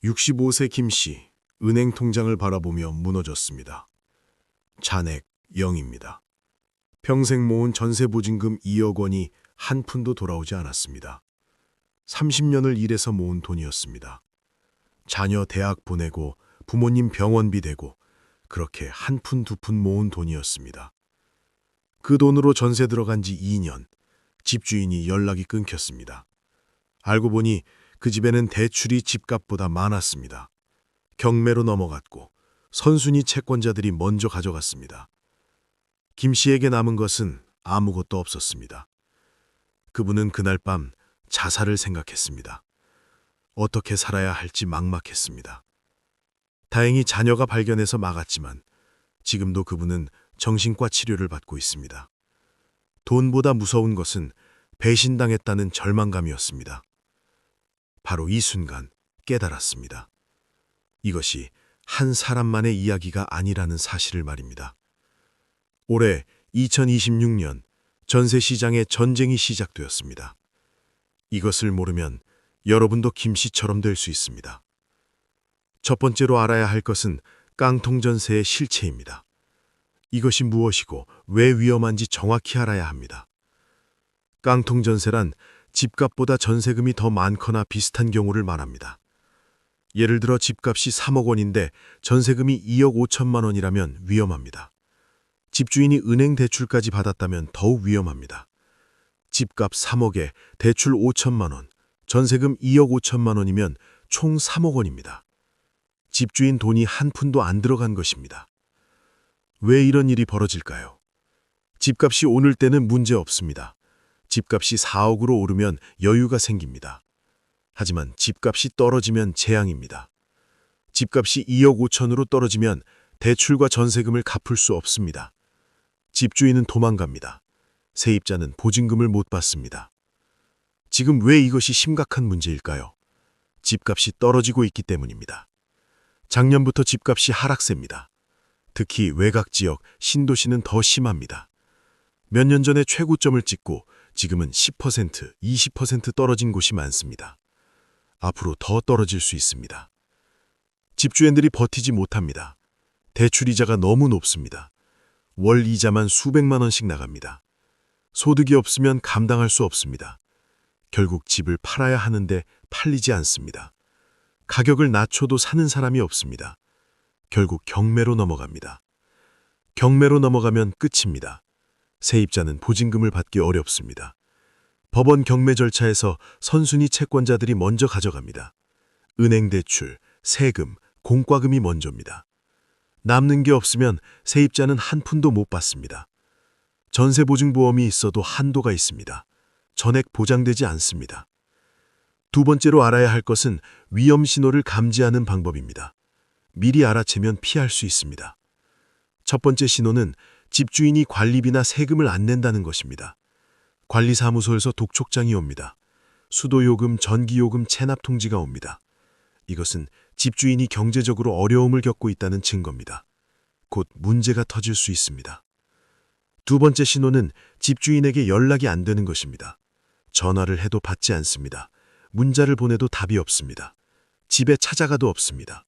65세 김씨, 은행 통장을 바라보며 무너졌습니다. 잔액 0입니다. 평생 모은 전세 보증금 2억 원이 한 푼도 돌아오지 않았습니다. 30년을 일해서 모은 돈이었습니다. 자녀 대학 보내고 부모님 병원비 대고 그렇게 한 푼 두 푼 모은 돈이었습니다. 그 돈으로 전세 들어간 지 2년, 집주인이 연락이 끊겼습니다. 알고 보니 그 집에는 대출이 집값보다 많았습니다. 경매로 넘어갔고 선순위 채권자들이 먼저 가져갔습니다. 김 씨에게 남은 것은 아무것도 없었습니다. 그분은 그날 밤 자살을 생각했습니다. 어떻게 살아야 할지 막막했습니다. 다행히 자녀가 발견해서 막았지만 지금도 그분은 정신과 치료를 받고 있습니다. 돈보다 무서운 것은 배신당했다는 절망감이었습니다. 바로 이 순간 깨달았습니다. 이것이 한 사람만의 이야기가 아니라는 사실을 말입니다. 올해 2026년 전세 시장에 전쟁이 시작되었습니다. 이것을 모르면 여러분도 김 씨처럼 될 수 있습니다. 첫 번째로 알아야 할 것은 깡통 전세의 실체입니다. 이것이 무엇이고 왜 위험한지 정확히 알아야 합니다. 깡통 전세란 집값보다 전세금이 더 많거나 비슷한 경우를 말합니다. 예를 들어 집값이 3억 원인데 전세금이 2억 5천만 원이라면 위험합니다. 집주인이 은행 대출까지 받았다면 더욱 위험합니다. 집값 3억에 대출 5천만 원, 전세금 2억 5천만 원이면 총 3억 원입니다. 집주인 돈이 한 푼도 안 들어간 것입니다. 왜 이런 일이 벌어질까요? 집값이 오를 때는 문제 없습니다. 집값이 4억으로 오르면 여유가 생깁니다. 하지만 집값이 떨어지면 재앙입니다. 집값이 2억 5천으로 떨어지면 대출과 전세금을 갚을 수 없습니다. 집주인은 도망갑니다. 세입자는 보증금을 못 받습니다. 지금 왜 이것이 심각한 문제일까요? 집값이 떨어지고 있기 때문입니다. 작년부터 집값이 하락세입니다. 특히 외곽지역, 신도시는 더 심합니다. 몇 년 전에 최고점을 찍고 지금은 10%, 20% 떨어진 곳이 많습니다. 앞으로 더 떨어질 수 있습니다. 집주인들이 버티지 못합니다. 대출이자가 너무 높습니다. 월 이자만 수백만 원씩 나갑니다. 소득이 없으면 감당할 수 없습니다. 결국 집을 팔아야 하는데 팔리지 않습니다. 가격을 낮춰도 사는 사람이 없습니다. 결국 경매로 넘어갑니다. 경매로 넘어가면 끝입니다. 세입자는 보증금을 받기 어렵습니다. 법원 경매 절차에서 선순위 채권자들이 먼저 가져갑니다. 은행 대출, 세금, 공과금이 먼저입니다. 남는 게 없으면 세입자는 한 푼도 못 받습니다. 전세보증보험이 있어도 한도가 있습니다. 전액 보장되지 않습니다. 두 번째로 알아야 할 것은 위험 신호를 감지하는 방법입니다. 미리 알아채면 피할 수 있습니다. 첫 번째 신호는 집주인이 관리비나 세금을 안 낸다는 것입니다. 관리사무소에서 독촉장이 옵니다. 수도요금, 전기요금 체납 통지가 옵니다. 이것은 집주인이 경제적으로 어려움을 겪고 있다는 증거입니다. 곧 문제가 터질 수 있습니다. 두 번째 신호는 집주인에게 연락이 안 되는 것입니다. 전화를 해도 받지 않습니다. 문자를 보내도 답이 없습니다. 집에 찾아가도 없습니다.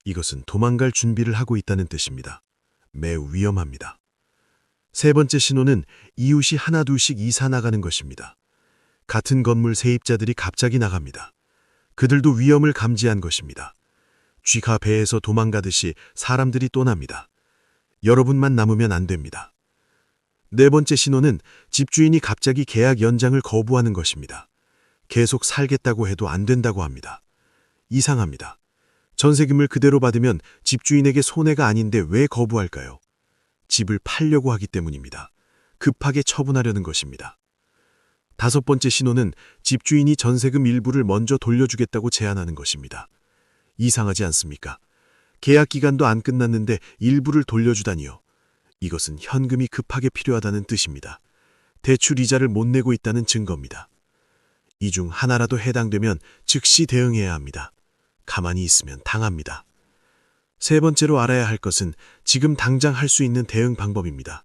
이것은 도망갈 준비를 하고 있다는 뜻입니다. 매우 위험합니다. 세 번째 신호는 이웃이 하나둘씩 이사 나가는 것입니다. 같은 건물 세입자들이 갑자기 나갑니다. 그들도 위험을 감지한 것입니다. 쥐가 배에서 도망가듯이 사람들이 떠납니다. 여러분만 남으면 안 됩니다. 네 번째 신호는 집주인이 갑자기 계약 연장을 거부하는 것입니다. 계속 살겠다고 해도 안 된다고 합니다. 이상합니다. 전세금을 그대로 받으면 집주인에게 손해가 아닌데 왜 거부할까요? 집을 팔려고 하기 때문입니다. 급하게 처분하려는 것입니다. 다섯 번째 신호는 집주인이 전세금 일부를 먼저 돌려주겠다고 제안하는 것입니다. 이상하지 않습니까? 계약 기간도 안 끝났는데 일부를 돌려주다니요. 이것은 현금이 급하게 필요하다는 뜻입니다. 대출 이자를 못 내고 있다는 증거입니다. 이 중 하나라도 해당되면 즉시 대응해야 합니다. 가만히 있으면 당합니다. 세 번째로 알아야 할 것은 지금 당장 할 수 있는 대응 방법입니다.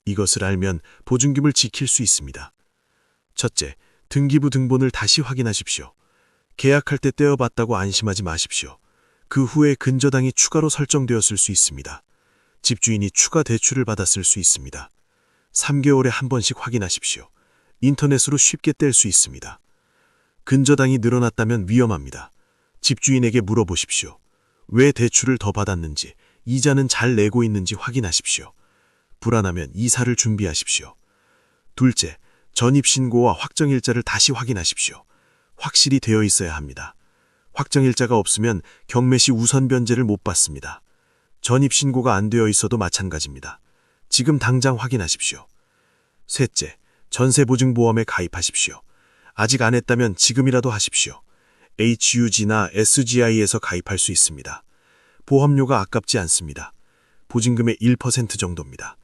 이것을 알면 보증금을 지킬 수 있습니다. 첫째, 등기부 등본을 다시 확인하십시오. 계약할 때 떼어봤다고 안심하지 마십시오. 그 후에 근저당이 추가로 설정되었을 수 있습니다. 집주인이 추가 대출을 받았을 수 있습니다. 3개월에 한 번씩 확인하십시오. 인터넷으로 쉽게 뗄 수 있습니다. 근저당이 늘어났다면 위험합니다. 집주인에게 물어보십시오. 왜 대출을 더 받았는지, 이자는 잘 내고 있는지 확인하십시오. 불안하면 이사를 준비하십시오. 둘째, 전입신고와 확정일자를 다시 확인하십시오. 확실히 되어 있어야 합니다. 확정일자가 없으면 경매시 우선 변제를 못 받습니다. 전입신고가 안 되어 있어도 마찬가지입니다. 지금 당장 확인하십시오. 셋째, 전세보증보험에 가입하십시오. 아직 안 했다면 지금이라도 하십시오. HUG나 SGI에서 가입할 수 있습니다. 보험료가 아깝지 않습니다. 보증금의 1% 정도입니다.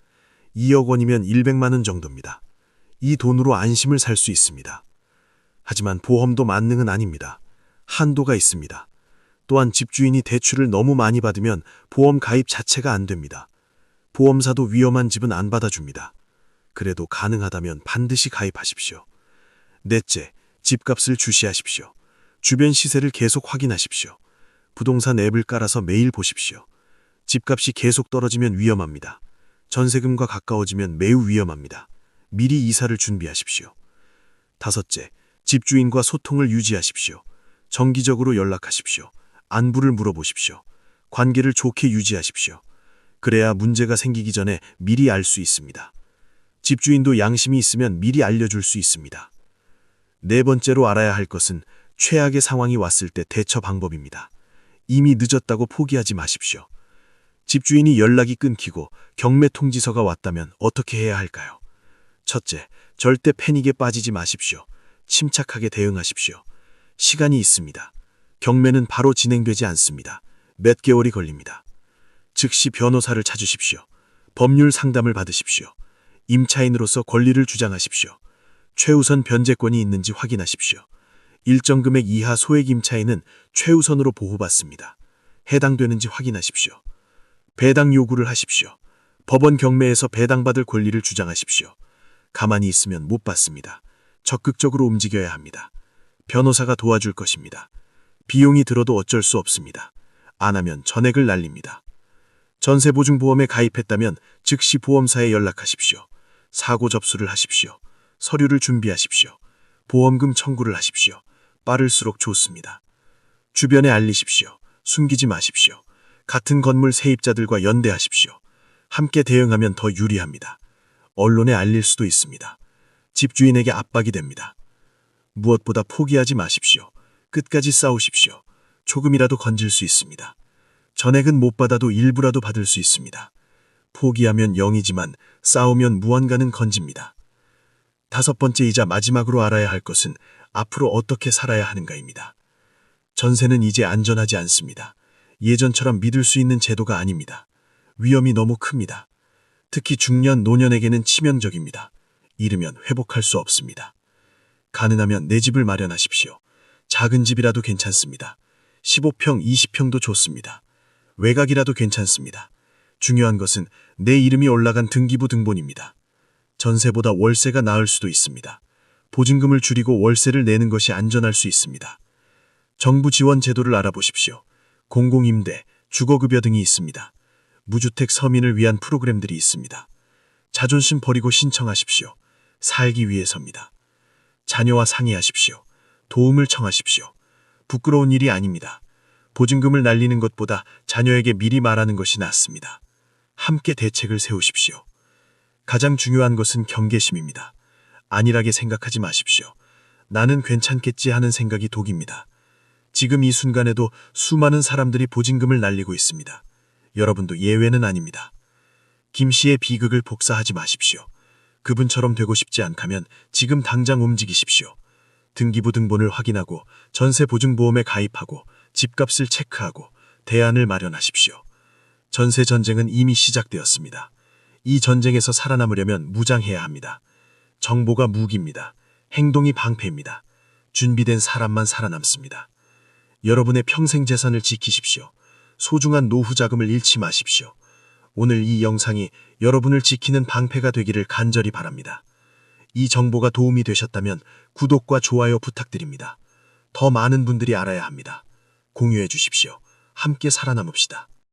2억 원이면 100만 원 정도입니다. 이 돈으로 안심을 살 수 있습니다. 하지만 보험도 만능은 아닙니다. 한도가 있습니다. 또한 집주인이 대출을 너무 많이 받으면 보험 가입 자체가 안 됩니다. 보험사도 위험한 집은 안 받아줍니다. 그래도 가능하다면 반드시 가입하십시오. 넷째, 집값을 주시하십시오. 주변 시세를 계속 확인하십시오. 부동산 앱을 깔아서 매일 보십시오. 집값이 계속 떨어지면 위험합니다. 전세금과 가까워지면 매우 위험합니다. 미리 이사를 준비하십시오. 다섯째, 집주인과 소통을 유지하십시오. 정기적으로 연락하십시오. 안부를 물어보십시오. 관계를 좋게 유지하십시오. 그래야 문제가 생기기 전에 미리 알 수 있습니다. 집주인도 양심이 있으면 미리 알려줄 수 있습니다. 네 번째로 알아야 할 것은 최악의 상황이 왔을 때 대처 방법입니다. 이미 늦었다고 포기하지 마십시오. 집주인이 연락이 끊기고 경매 통지서가 왔다면 어떻게 해야 할까요? 첫째, 절대 패닉에 빠지지 마십시오. 침착하게 대응하십시오. 시간이 있습니다. 경매는 바로 진행되지 않습니다. 몇 개월이 걸립니다. 즉시 변호사를 찾으십시오. 법률 상담을 받으십시오. 임차인으로서 권리를 주장하십시오. 최우선 변제권이 있는지 확인하십시오. 일정 금액 이하 소액 임차인은 최우선으로 보호받습니다. 해당되는지 확인하십시오. 배당 요구를 하십시오. 법원 경매에서 배당받을 권리를 주장하십시오. 가만히 있으면 못 받습니다. 적극적으로 움직여야 합니다. 변호사가 도와줄 것입니다. 비용이 들어도 어쩔 수 없습니다. 안 하면 전액을 날립니다. 전세보증보험에 가입했다면 즉시 보험사에 연락하십시오. 사고 접수를 하십시오. 서류를 준비하십시오. 보험금 청구를 하십시오. 빠를수록 좋습니다. 주변에 알리십시오. 숨기지 마십시오. 같은 건물 세입자들과 연대하십시오. 함께 대응하면 더 유리합니다. 언론에 알릴 수도 있습니다. 집주인에게 압박이 됩니다. 무엇보다 포기하지 마십시오. 끝까지 싸우십시오. 조금이라도 건질 수 있습니다. 전액은 못 받아도 일부라도 받을 수 있습니다. 포기하면 0이지만 싸우면 무언가는 건집니다. 다섯 번째이자 마지막으로 알아야 할 것은 앞으로 어떻게 살아야 하는가입니다. 전세는 이제 안전하지 않습니다. 예전처럼 믿을 수 있는 제도가 아닙니다. 위험이 너무 큽니다. 특히 중년, 노년에게는 치명적입니다. 이르면 회복할 수 없습니다. 가능하면 내 집을 마련하십시오. 작은 집이라도 괜찮습니다. 15평, 20평도 좋습니다. 외곽이라도 괜찮습니다. 중요한 것은 내 이름이 올라간 등기부 등본입니다. 전세보다 월세가 나을 수도 있습니다. 보증금을 줄이고 월세를 내는 것이 안전할 수 있습니다. 정부 지원 제도를 알아보십시오. 공공임대, 주거급여 등이 있습니다. 무주택 서민을 위한 프로그램들이 있습니다. 자존심 버리고 신청하십시오. 살기 위해서입니다. 자녀와 상의하십시오. 도움을 청하십시오. 부끄러운 일이 아닙니다. 보증금을 날리는 것보다 자녀에게 미리 말하는 것이 낫습니다. 함께 대책을 세우십시오. 가장 중요한 것은 경계심입니다. 안일하게 생각하지 마십시오. 나는 괜찮겠지 하는 생각이 독입니다. 지금 이 순간에도 수많은 사람들이 보증금을 날리고 있습니다. 여러분도 예외는 아닙니다. 김 씨의 비극을 복사하지 마십시오. 그분처럼 되고 싶지 않다면 지금 당장 움직이십시오. 등기부 등본을 확인하고 전세보증보험에 가입하고 집값을 체크하고 대안을 마련하십시오. 전세 전쟁은 이미 시작되었습니다. 이 전쟁에서 살아남으려면 무장해야 합니다. 정보가 무기입니다. 행동이 방패입니다. 준비된 사람만 살아남습니다. 여러분의 평생 재산을 지키십시오. 소중한 노후 자금을 잃지 마십시오. 오늘 이 영상이 여러분을 지키는 방패가 되기를 간절히 바랍니다. 이 정보가 도움이 되셨다면 구독과 좋아요 부탁드립니다. 더 많은 분들이 알아야 합니다. 공유해 주십시오. 함께 살아남읍시다.